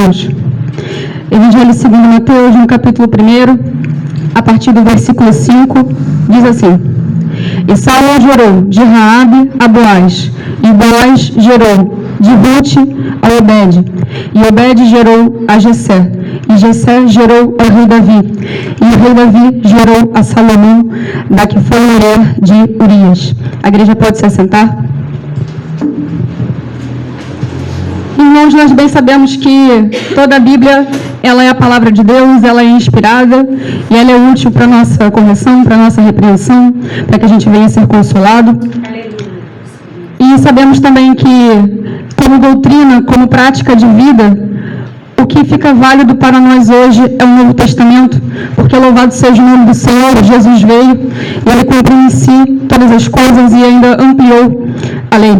irmãos. Evangelho segundo Mateus, no capítulo 1, a partir do versículo 5, diz assim: E Saul gerou de Raabe a Boaz, e Boaz gerou de Ruth a Obed, e Obed gerou a Jessé, e Jessé gerou ao rei Davi, e o rei Davi gerou a Salomão, da que foi mulher de Urias. A igreja pode se assentar? Irmãos, nós bem sabemos que toda a Bíblia, ela é a palavra de Deus, ela é inspirada e ela é útil para a nossa correção, para a nossa repreensão, para que a gente venha ser consolado. E sabemos também que, como doutrina, como prática de vida, o que fica válido para nós hoje é o Novo Testamento, porque louvado seja o nome do Senhor, Jesus veio e Ele cumpriu em si todas as coisas e ainda ampliou a lei.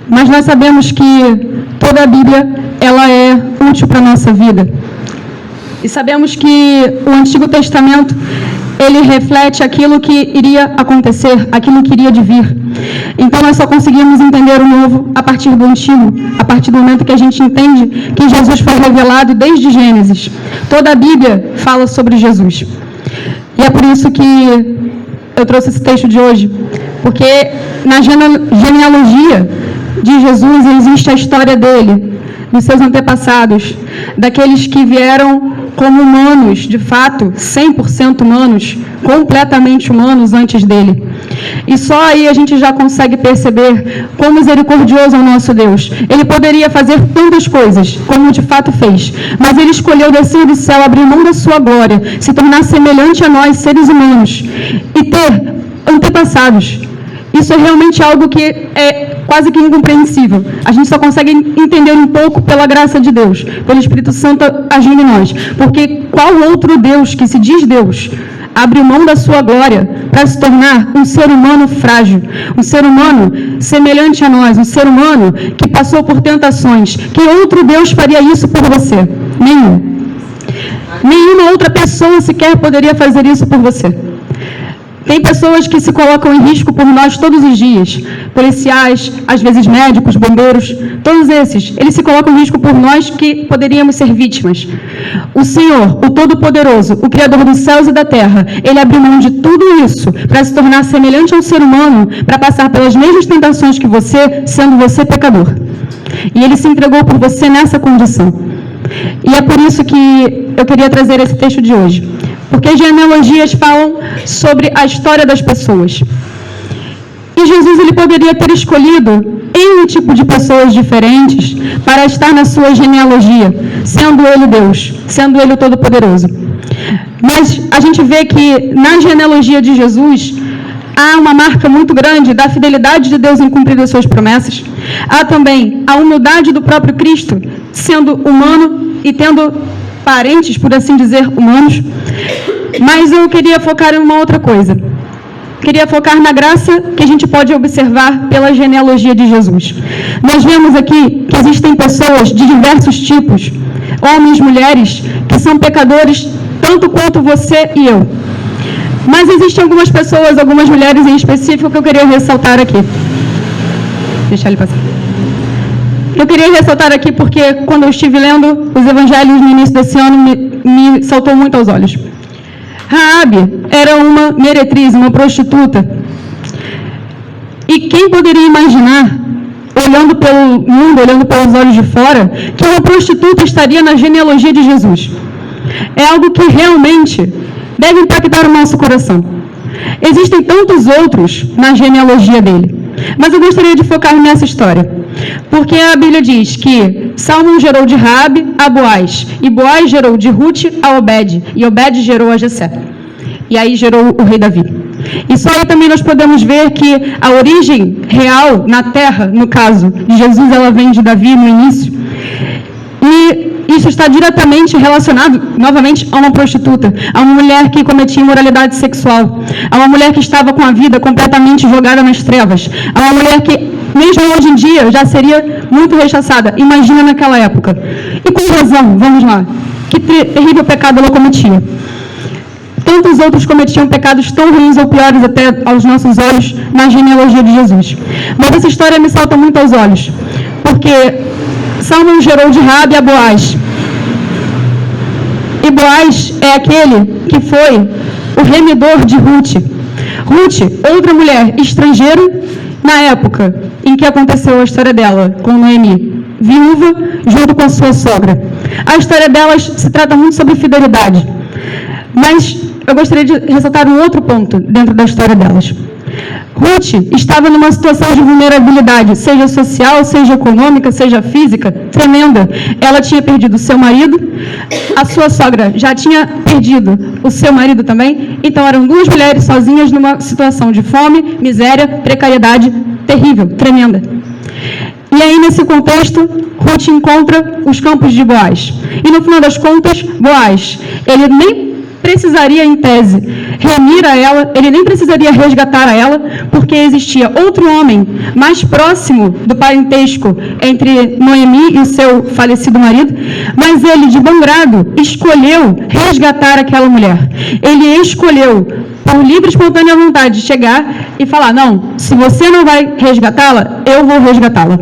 Mas nós sabemos que toda a Bíblia, ela é útil para a nossa vida. E sabemos que o Antigo Testamento, ele reflete aquilo que iria acontecer, aquilo que iria de vir. Então, nós só conseguimos entender o Novo a partir do Antigo, a partir do momento que a gente entende que Jesus foi revelado desde Gênesis. Toda a Bíblia fala sobre Jesus. E é por isso que eu trouxe esse texto de hoje, porque na genealogia de Jesus existe a história dele, dos seus antepassados, daqueles que vieram como humanos, de fato, 100% humanos, completamente humanos antes dele. E só aí a gente já consegue perceber quão misericordioso é o nosso Deus. Ele poderia fazer tantas coisas, como de fato fez, mas ele escolheu descer do céu, abrir mão da sua glória, se tornar semelhante a nós, seres humanos, e ter antepassados. Isso é realmente algo que é quase que incompreensível. A gente só consegue entender um pouco pela graça de Deus, pelo Espírito Santo agindo em nós. Porque qual outro Deus que se diz Deus abre mão da sua glória para se tornar um ser humano frágil, um ser humano semelhante a nós, um ser humano que passou por tentações? Que outro Deus faria isso por você? Nenhum. Nenhuma outra pessoa sequer poderia fazer isso por você. Tem pessoas que se colocam em risco por nós todos os dias. Policiais, às vezes médicos, bombeiros, todos esses. Eles se colocam em risco por nós que poderíamos ser vítimas. O Senhor, o Todo-Poderoso, o Criador dos céus e da terra, Ele abriu mão de tudo isso para se tornar semelhante ao ser humano, para passar pelas mesmas tentações que você, sendo você pecador. E Ele se entregou por você nessa condição. E é por isso que eu queria trazer esse texto de hoje. Porque as genealogias falam sobre a história das pessoas. E Jesus, ele poderia ter escolhido um tipo de pessoas diferentes para estar na sua genealogia, sendo ele Deus, sendo ele o Todo-Poderoso. Mas a gente vê que na genealogia de Jesus há uma marca muito grande da fidelidade de Deus em cumprir as suas promessas. Há também a humildade do próprio Cristo, sendo humano e tendo parentes, por assim dizer, humanos. Mas eu queria focar em uma outra coisa. Queria focar na graça que a gente pode observar pela genealogia de Jesus. Nós vemos aqui que existem pessoas de diversos tipos, homens, mulheres, que são pecadores tanto quanto você e eu. Mas existem algumas pessoas, algumas mulheres em específico, que eu queria ressaltar aqui. Deixa ele passar. Eu queria ressaltar aqui porque quando eu estive lendo os evangelhos no início desse ano, me saltou muito aos olhos. Raabe era uma meretriz, uma prostituta. E quem poderia imaginar, olhando pelo mundo, olhando pelos olhos de fora, que uma prostituta estaria na genealogia de Jesus? É algo que realmente deve impactar o nosso coração. Existem tantos outros na genealogia dele, mas eu gostaria de focar nessa história. Porque a Bíblia diz que Salmão gerou de Raabe a Boaz, e Boaz gerou de Ruth a Obed, e Obed gerou a Jessé. E aí gerou o rei Davi. E só aí também nós podemos ver que a origem real na terra, no caso de Jesus, ela vem de Davi no início. E isso está diretamente relacionado, novamente, a uma prostituta, a uma mulher que cometia imoralidade sexual, a uma mulher que estava com a vida completamente jogada nas trevas, a uma mulher que, mesmo hoje em dia, já seria muito rechaçada. Imagina naquela época. E com razão, vamos lá. Que terrível pecado ela cometia. Tantos outros cometiam pecados tão ruins ou piores até aos nossos olhos na genealogia de Jesus. Mas essa história me salta muito aos olhos, porque Salmão gerou de Raabe a Boaz, E Boaz é aquele que foi o remidor de Ruth. Ruth, outra mulher estrangeira, na época em que aconteceu a história dela com Noemi, viúva, junto com a sua sogra. A história delas se trata muito sobre fidelidade. Mas eu gostaria de ressaltar um outro ponto dentro da história delas. Ruth estava numa situação de vulnerabilidade, seja social, seja econômica, seja física, tremenda. Ela tinha perdido o seu marido, a sua sogra já tinha perdido o seu marido também, então eram duas mulheres sozinhas numa situação de fome, miséria, precariedade terrível, tremenda. E aí, nesse contexto, Ruth encontra os campos de Boaz. E no final das contas, Boaz, ele nem precisaria, em tese, remir a ela, ele nem precisaria resgatar a ela, porque existia outro homem mais próximo do parentesco entre Noemi e o seu falecido marido, mas ele, de bom grado, escolheu resgatar aquela mulher. Ele escolheu, por livre e espontânea vontade, chegar e falar: não, se você não vai resgatá-la, eu vou resgatá-la.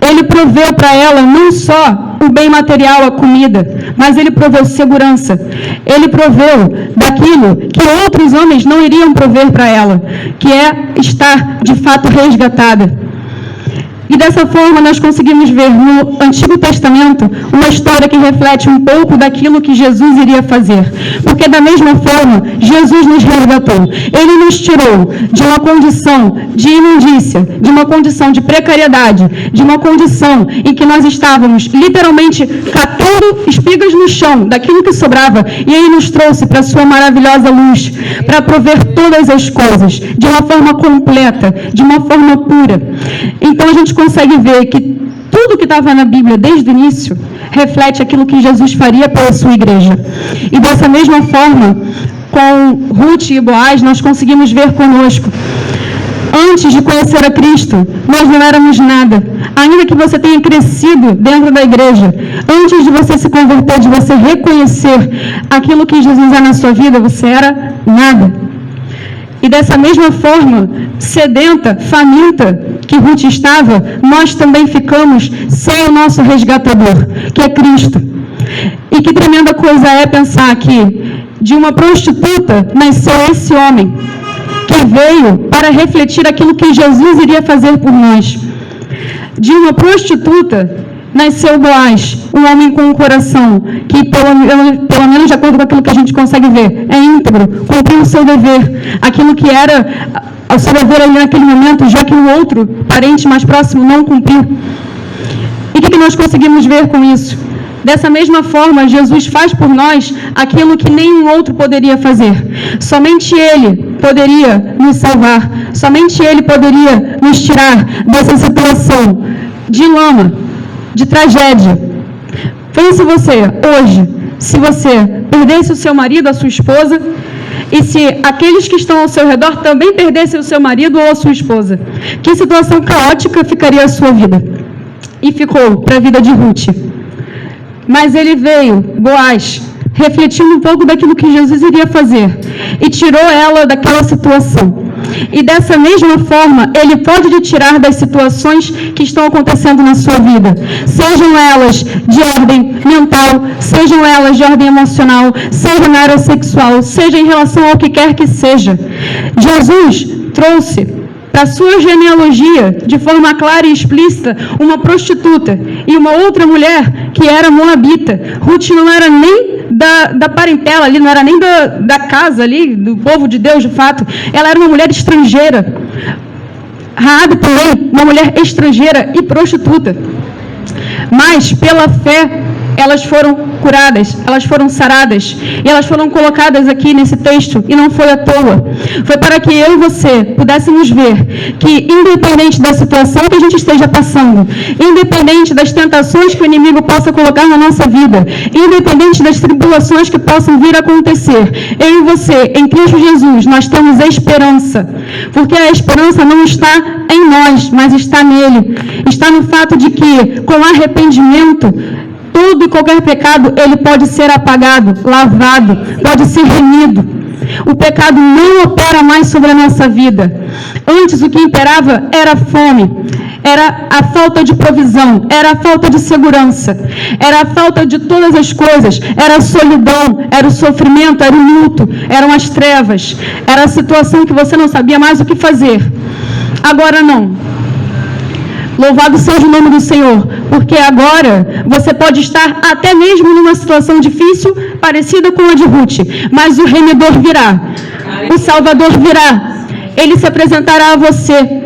Ele proveu para ela não só o bem material, a comida, mas ele proveu segurança. Ele proveu daquilo que outros homens não iriam prover para ela, que é estar de fato resgatada. E dessa forma nós conseguimos ver no Antigo Testamento uma história que reflete um pouco daquilo que Jesus iria fazer. Porque da mesma forma, Jesus nos resgatou. Ele nos tirou de uma condição de imundícia, de uma condição de precariedade, de uma condição em que nós estávamos literalmente catando espigas no chão, daquilo que sobrava, e Ele nos trouxe para a sua maravilhosa luz, para prover todas as coisas, de uma forma completa, de uma forma pura. Então a gente consegue ver que tudo que estava na Bíblia desde o início reflete aquilo que Jesus faria pela sua igreja. E dessa mesma forma, com Ruth e Boaz, nós conseguimos ver conosco. Antes de conhecer a Cristo, nós não éramos nada. Ainda que você tenha crescido dentro da igreja, antes de você se converter, de você reconhecer aquilo que Jesus é na sua vida, você era nada. E dessa mesma forma, sedenta, faminta, que Ruth estava, nós também ficamos sem o nosso resgatador, que é Cristo. E que tremenda coisa é pensar que de uma prostituta nasceu esse homem, que veio para refletir aquilo que Jesus iria fazer por nós. De uma prostituta nasceu Boaz, um homem com um coração que, pelo menos de acordo com aquilo que a gente consegue ver, é íntegro, cumpriu o seu dever, aquilo que era o seu dever ali naquele momento, já que o outro parente mais próximo não cumpriu. E o que nós conseguimos ver com isso? Dessa mesma forma, Jesus faz por nós aquilo que nenhum outro poderia fazer. Somente Ele poderia nos salvar, somente Ele poderia nos tirar dessa situação de lama, de tragédia. Pense você, hoje, se você perdesse o seu marido, a sua esposa, e se aqueles que estão ao seu redor também perdessem o seu marido ou a sua esposa, que situação caótica ficaria a sua vida? E ficou para a vida de Ruth. Mas ele veio, Boaz, refletindo um pouco daquilo que Jesus iria fazer, e tirou ela daquela situação. E dessa mesma forma, Ele pode te tirar das situações que estão acontecendo na sua vida. Sejam elas de ordem mental, sejam elas de ordem emocional, seja na área sexual, seja em relação ao que quer que seja. Jesus trouxe para a sua genealogia, de forma clara e explícita, uma prostituta e uma outra mulher que era moabita. Ruth não era nem da parentela ali, não era nem da casa ali, do povo de Deus, de fato. Ela era uma mulher estrangeira. Raabe também, uma mulher estrangeira e prostituta. Mas, pela fé, elas foram curadas, elas foram saradas, e elas foram colocadas aqui nesse texto, e não foi à toa. Foi para que eu e você pudéssemos ver que, independente da situação que a gente esteja passando, independente das tentações que o inimigo possa colocar na nossa vida, independente das tribulações que possam vir a acontecer, eu e você, em Cristo Jesus, nós temos esperança, porque a esperança não está em nós, mas está nele. Está no fato de que, com arrependimento, todo e qualquer pecado, ele pode ser apagado, lavado, pode ser remido. O pecado não opera mais sobre a nossa vida. Antes, o que imperava era a fome, era a falta de provisão, era a falta de segurança, era a falta de todas as coisas, era a solidão, era o sofrimento, era o luto, eram as trevas, era a situação que você não sabia mais o que fazer. Agora não. Louvado seja o nome do Senhor, porque agora você pode estar até mesmo numa situação difícil, parecida com a de Ruth, mas o Remedor virá, o Salvador virá, ele se apresentará a você,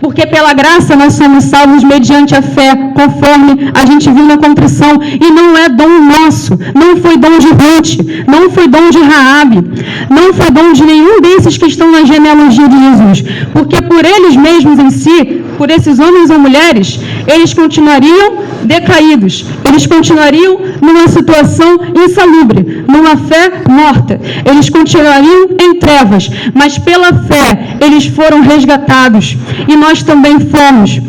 porque pela graça nós somos salvos mediante a fé, conforme a gente viu na contrição, e não é dom nosso, não foi dom de Ruth, não foi dom de Raabe, não foi dom de nenhum desses que estão na genealogia de Jesus, porque por eles mesmos em si, por esses homens ou mulheres, eles continuariam decaídos, eles continuariam numa situação insalubre, numa fé morta, eles continuariam em trevas, mas pela fé eles foram resgatados, e nós também fomos.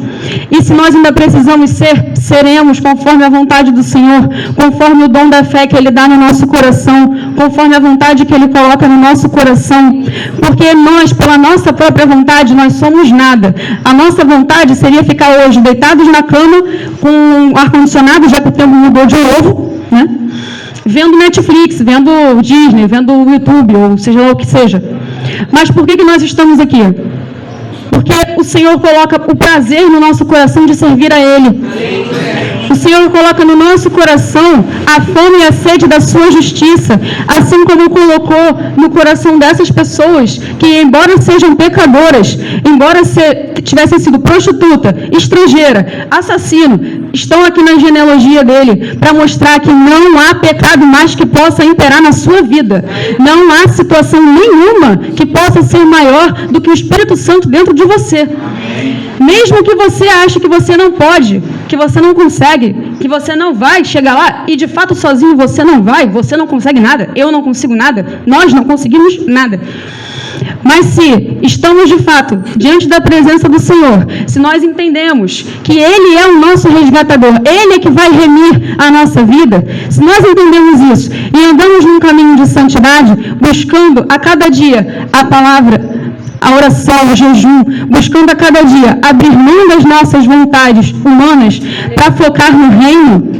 E se nós ainda precisamos ser, seremos conforme a vontade do Senhor, conforme o dom da fé que Ele dá no nosso coração, conforme a vontade que Ele coloca no nosso coração, porque nós, pela nossa própria vontade, nós somos nada. A nossa vontade seria ficar hoje deitados na cama, com ar-condicionado, já que o tempo mudou de novo, né? Vendo Netflix, vendo Disney, vendo YouTube, ou seja lá o que seja. Mas por que nós estamos aqui? Porque o Senhor coloca o prazer no nosso coração de servir a Ele. O Senhor coloca no nosso coração a fome e a sede da sua justiça, assim como colocou no coração dessas pessoas que, embora sejam pecadoras, embora tivessem sido prostituta, estrangeira, assassino, estão aqui na genealogia dele para mostrar que não há pecado mais que possa imperar na sua vida. Não há situação nenhuma que possa ser maior do que o Espírito Santo dentro de você. Mesmo que você ache que você não pode, que você não consegue, que você não vai chegar lá, e de fato sozinho você não vai, você não consegue nada, eu não consigo nada, nós não conseguimos nada. Mas se estamos de fato diante da presença do Senhor, se nós entendemos que Ele é o nosso resgatador, Ele é que vai remir a nossa vida, se nós entendemos isso e andamos num caminho de santidade, buscando a cada dia a palavra, a oração, o jejum, buscando a cada dia abrir mão das nossas vontades humanas para focar no reino,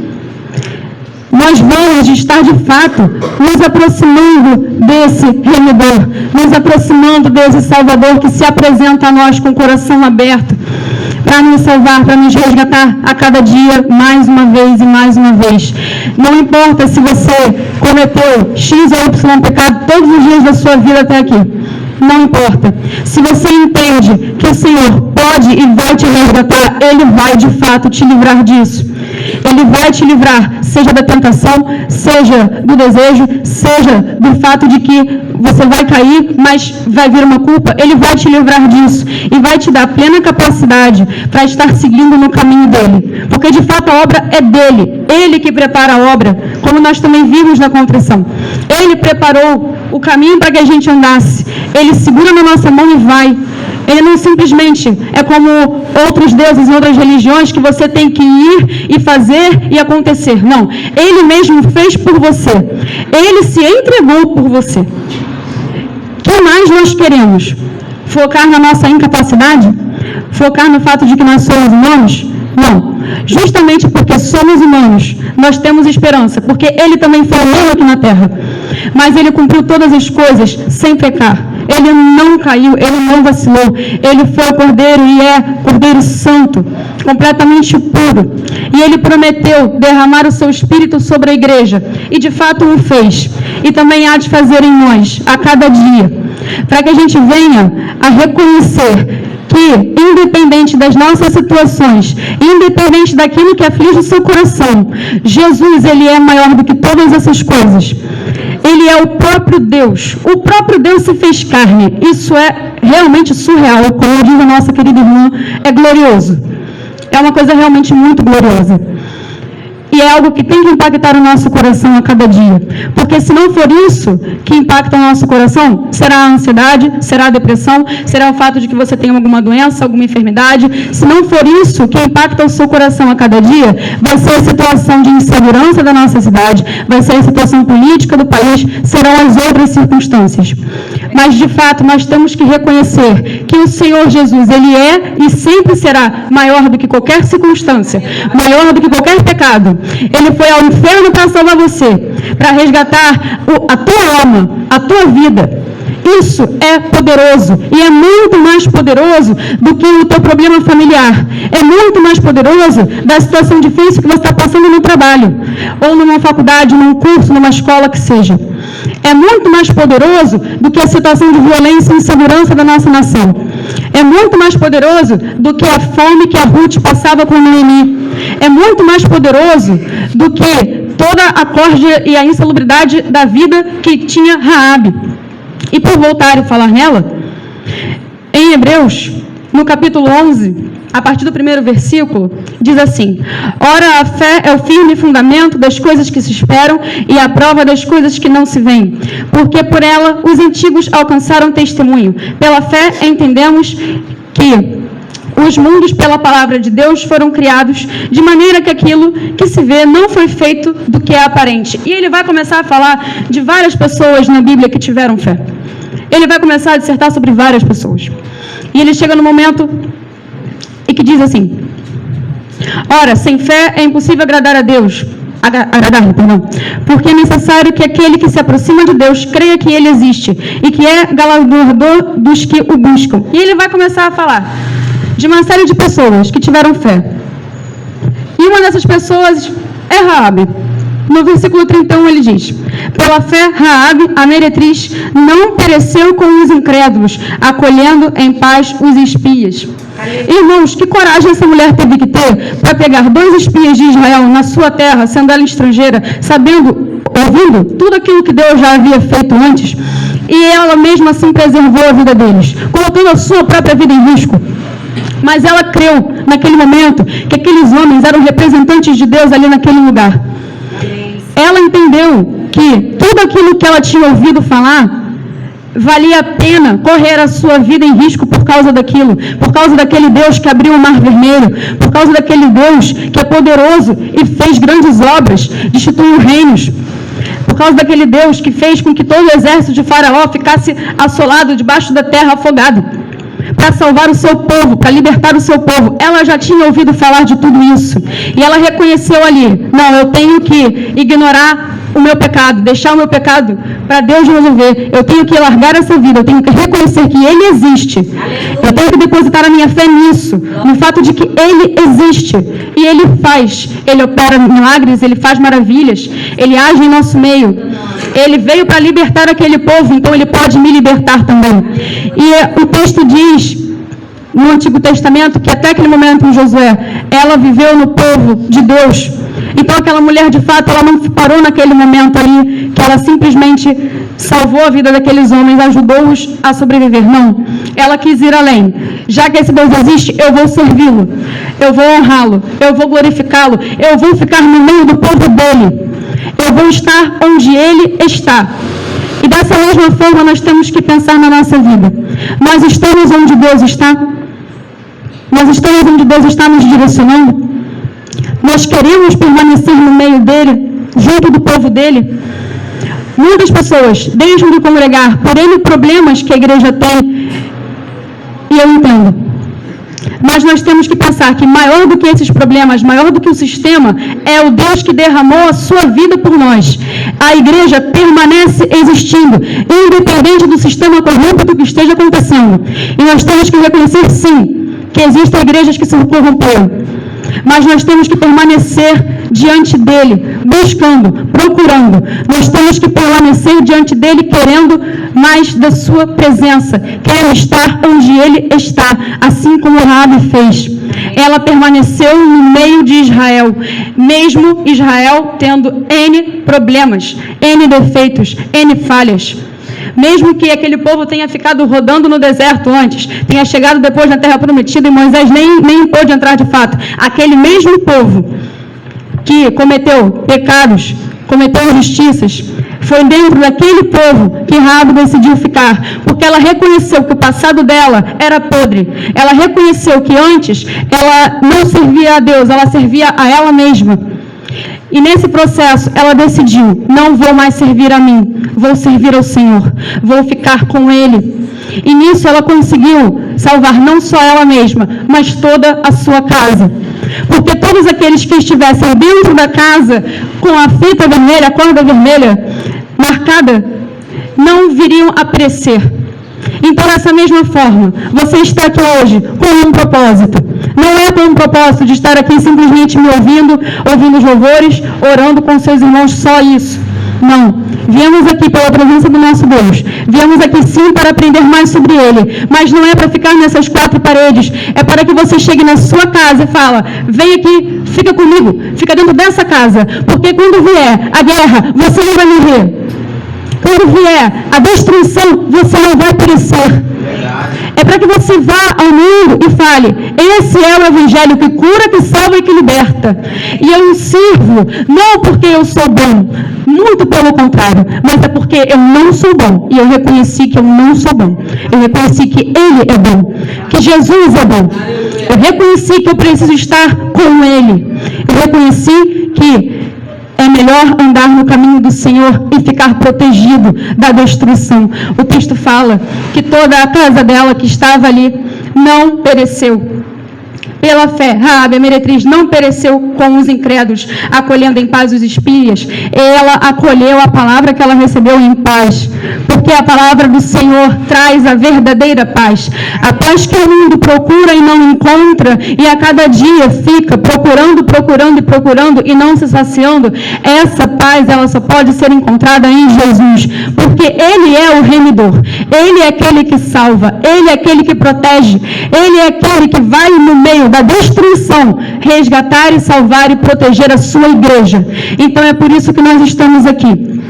nós vamos estar de fato nos aproximando desse Remedor, nos aproximando desse Salvador que se apresenta a nós com o coração aberto para nos salvar, para nos resgatar a cada dia, mais uma vez e mais uma vez. Não importa se você cometeu X ou Y pecado todos os dias da sua vida até aqui. Não importa. Se você entende que o Senhor pode e vai te resgatar, Ele vai de fato te livrar disso. Ele vai te livrar, seja da tentação, seja do desejo, seja do fato de que você vai cair, mas vai vir uma culpa. Ele vai te livrar disso e vai te dar plena capacidade para estar seguindo no caminho dele. Porque de fato a obra é dele. Ele que prepara a obra, como nós também vimos na contrição. Ele preparou o caminho para que a gente andasse. Ele segura na nossa mão e vai. Ele não simplesmente é como outros deuses em outras religiões que você tem que ir e fazer e acontecer. Não. Ele mesmo fez por você. Ele se entregou por você. O que mais nós queremos? Focar na nossa incapacidade? Focar no fato de que nós somos humanos? Não. Justamente porque somos humanos, nós temos esperança. Porque Ele também foi humano aqui na Terra. Mas Ele cumpriu todas as coisas sem pecar. Ele não caiu, Ele não vacilou. Ele foi o Cordeiro e é Cordeiro Santo, completamente puro. E Ele prometeu derramar o seu Espírito sobre a igreja. E de fato o fez. E também há de fazer em nós, a cada dia. Para que a gente venha a reconhecer que, independente das nossas situações, independente daquilo que aflige o seu coração, Jesus, Ele é maior do que todas essas coisas. Ele é o próprio Deus. O próprio Deus se fez carne. Isso é realmente surreal. Como diz a nossa querida irmã, é glorioso. É uma coisa realmente muito gloriosa. E é algo que tem que impactar o nosso coração a cada dia. Porque se não for isso que impacta o nosso coração, será a ansiedade, será a depressão, será o fato de que você tem alguma doença, alguma enfermidade. Se não for isso que impacta o seu coração a cada dia, vai ser a situação de insegurança da nossa cidade, vai ser a situação política do país, serão as outras circunstâncias. Mas, de fato, nós temos que reconhecer que o Senhor Jesus, Ele é e sempre será maior do que qualquer circunstância, maior do que qualquer pecado. Ele foi ao inferno para salvar você, para resgatar a tua alma, a tua vida. Isso é poderoso e é muito mais poderoso do que o teu problema familiar. É muito mais poderoso da situação difícil que você está passando no trabalho, ou numa faculdade, num curso, numa escola que seja. É muito mais poderoso do que a situação de violência e insegurança da nossa nação. É muito mais poderoso do que a fome que a Ruth passava com o Noemi. É muito mais poderoso do que toda a corja e a insalubridade da vida que tinha Raabe. E por voltar a falar nela, em Hebreus, no capítulo 11, a partir do primeiro versículo, diz assim: ora, a fé é o firme fundamento das coisas que se esperam e a prova das coisas que não se veem, porque por ela os antigos alcançaram testemunho. Pela fé entendemos que os mundos pela palavra de Deus foram criados, de maneira que aquilo que se vê não foi feito do que é aparente. E ele vai começar a falar de várias pessoas na Bíblia que tiveram fé. Ele vai começar a dissertar sobre várias pessoas. E ele chega no momento e que diz assim: ora, sem fé é impossível agradar a Deus. Porque é necessário que aquele que se aproxima de Deus creia que Ele existe e que é galardoador dos que o buscam. E ele vai começar a falar de uma série de pessoas que tiveram fé. E uma dessas pessoas é Raabe. No versículo 31 ele diz: pela fé, Raabe, a meretriz, não pereceu com os incrédulos, acolhendo em paz os espias. Irmãos, que coragem essa mulher teve que ter para pegar 2 espias de Israel na sua terra, sendo ela estrangeira, ouvindo tudo aquilo que Deus já havia feito antes, e ela mesma assim preservou a vida deles, colocando a sua própria vida em risco. Mas ela creu naquele momento que aqueles homens eram representantes de Deus ali naquele lugar. Ela entendeu que tudo aquilo que ela tinha ouvido falar valia a pena correr a sua vida em risco por causa daquilo, por causa daquele Deus que abriu o mar vermelho, por causa daquele Deus que é poderoso e fez grandes obras, destituiu reinos, por causa daquele Deus que fez com que todo o exército de Faraó ficasse assolado debaixo da terra, afogado, para salvar o seu povo, para libertar o seu povo. Ela já tinha ouvido falar de tudo isso. E ela reconheceu ali: não, eu tenho que ignorar o meu pecado, deixar o meu pecado para Deus resolver. Eu tenho que largar essa vida, eu tenho que reconhecer que Ele existe. Eu tenho que depositar a minha fé nisso, no fato de que Ele existe. E Ele faz, Ele opera milagres, Ele faz maravilhas, Ele age em nosso meio. Ele veio para libertar aquele povo, então Ele pode me libertar também. E o texto diz, no Antigo Testamento, que até aquele momento em Josué, ela viveu no povo de Deus. Então aquela mulher, de fato, ela não parou naquele momento ali, que ela simplesmente salvou a vida daqueles homens, ajudou-os a sobreviver. Não, ela quis ir além. Já que esse Deus existe, eu vou servi-lo, eu vou honrá-lo, eu vou glorificá-lo, eu vou ficar no meio do povo dele, eu vou estar onde ele está. E dessa mesma forma nós temos que pensar na nossa vida. Nós estamos onde Deus está? Nós estamos onde Deus está nos direcionando? Nós queremos permanecer no meio dele, junto do povo dele? Muitas pessoas deixam de congregar por N problemas que a igreja tem, e eu entendo. Mas nós temos que pensar que maior do que esses problemas, maior do que o sistema, é o Deus que derramou a sua vida por nós. A igreja permanece existindo, independente do sistema corrupto que esteja acontecendo. E nós temos que reconhecer, sim, que existem igrejas que se corromperam. Mas nós temos que permanecer diante dele, buscando, procurando. Nós temos que permanecer diante dele, querendo mais da sua presença. Quero estar onde ele está, assim como Raabe fez. Ela permaneceu no meio de Israel, mesmo Israel tendo N problemas, N defeitos, N falhas. Mesmo que aquele povo tenha ficado rodando no deserto antes, tenha chegado depois na terra prometida e Moisés nem pôde entrar de fato, aquele mesmo povo que cometeu pecados, cometeu injustiças, foi dentro daquele povo que Raabe decidiu ficar, porque ela reconheceu que o passado dela era podre, ela reconheceu que antes ela não servia a Deus, ela servia a ela mesma. E nesse processo, ela decidiu: não vou mais servir a mim, vou servir ao Senhor, vou ficar com Ele. E nisso ela conseguiu salvar não só ela mesma, mas toda a sua casa. Porque todos aqueles que estivessem dentro da casa com a fita vermelha, a corda vermelha marcada, não viriam a perecer. Então, dessa mesma forma, você está aqui hoje com um propósito. Não é com um propósito de estar aqui simplesmente me ouvindo os louvores, orando com seus irmãos, só isso. Não. Viemos aqui pela presença do nosso Deus. Viemos aqui sim para aprender mais sobre Ele. Mas não é para ficar nessas quatro paredes. É para que você chegue na sua casa e fala, vem aqui, fica comigo, fica dentro dessa casa. Porque quando vier a guerra, você não vai morrer. Quando vier a destruição, você não vai perecer. É para que você vá ao mundo e fale, esse é o evangelho que cura, que salva e que liberta. E eu o sirvo, não porque eu sou bom, muito pelo contrário, mas é porque eu não sou bom. E eu reconheci que eu não sou bom. Eu reconheci que Ele é bom, que Jesus é bom. Eu reconheci que eu preciso estar com Ele. Eu reconheci que é melhor andar no caminho do Senhor e ficar protegido da destruição. O texto fala que toda a casa dela que estava ali não pereceu. Pela fé, Raabe, a meretriz, não pereceu com os incrédulos, acolhendo em paz os espias. Ela acolheu a palavra que ela recebeu em paz, porque a palavra do Senhor traz a verdadeira paz. A paz que o mundo procura e não encontra, e a cada dia fica procurando e não se saciando. Essa paz, ela só pode ser encontrada em Jesus, porque Ele é o remidor, Ele é aquele que salva, Ele é aquele que protege, Ele é aquele que vai no meio da destruição resgatar e salvar e proteger a sua igreja. Então é por isso que nós estamos aqui.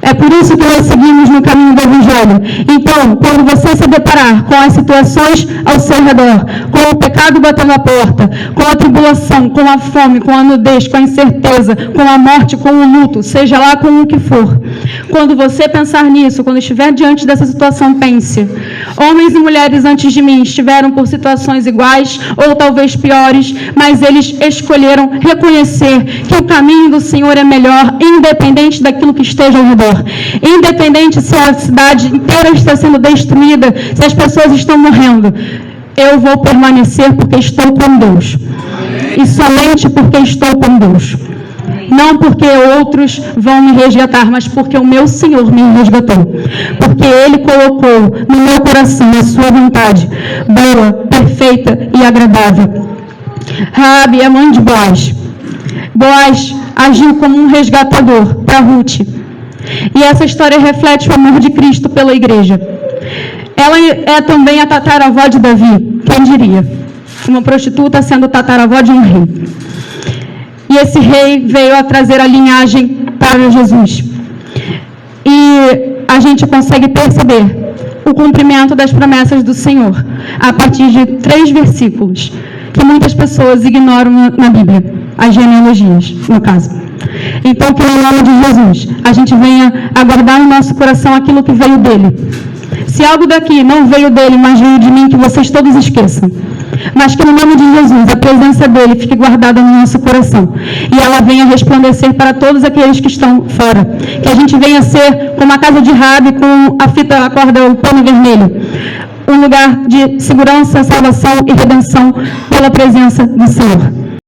É por isso que nós seguimos no caminho do Evangelho. Então, quando você se deparar com as situações ao seu redor, com o pecado batendo a porta, com a tribulação, com a fome, com a nudez, com a incerteza, com a morte, com o luto, seja lá com o que for, quando você pensar nisso, quando estiver diante dessa situação, pense, homens e mulheres antes de mim estiveram por situações iguais ou talvez piores, mas eles escolheram reconhecer que o caminho do Senhor é melhor, independente daquilo que esteja ao redor. Independente se a cidade inteira está sendo destruída, se as pessoas estão morrendo, eu vou permanecer porque estou com Deus. E somente porque estou com Deus. Não porque outros vão me resgatar, mas porque o meu Senhor me resgatou. Porque Ele colocou no meu coração a sua vontade, boa, perfeita e agradável. Raabe é mãe de Boaz. Boaz agiu como um resgatador para Ruth. E essa história reflete o amor de Cristo pela igreja. Ela é também a tataravó de Davi, quem diria? Uma prostituta sendo tataravó de um rei. E esse rei veio a trazer a linhagem para Jesus. E a gente consegue perceber o cumprimento das promessas do Senhor a partir de 3 versículos que muitas pessoas ignoram na Bíblia, as genealogias, no caso. Então, que no nome de Jesus, a gente venha a guardar no nosso coração aquilo que veio dele. Se algo daqui não veio dele, mas veio de mim, que vocês todos esqueçam. Mas que no nome de Jesus, a presença dele fique guardada no nosso coração. E ela venha resplandecer para todos aqueles que estão fora. Que a gente venha ser como a casa de Raabe, com a fita, a corda, o pano vermelho. Um lugar de segurança, salvação e redenção pela presença do Senhor.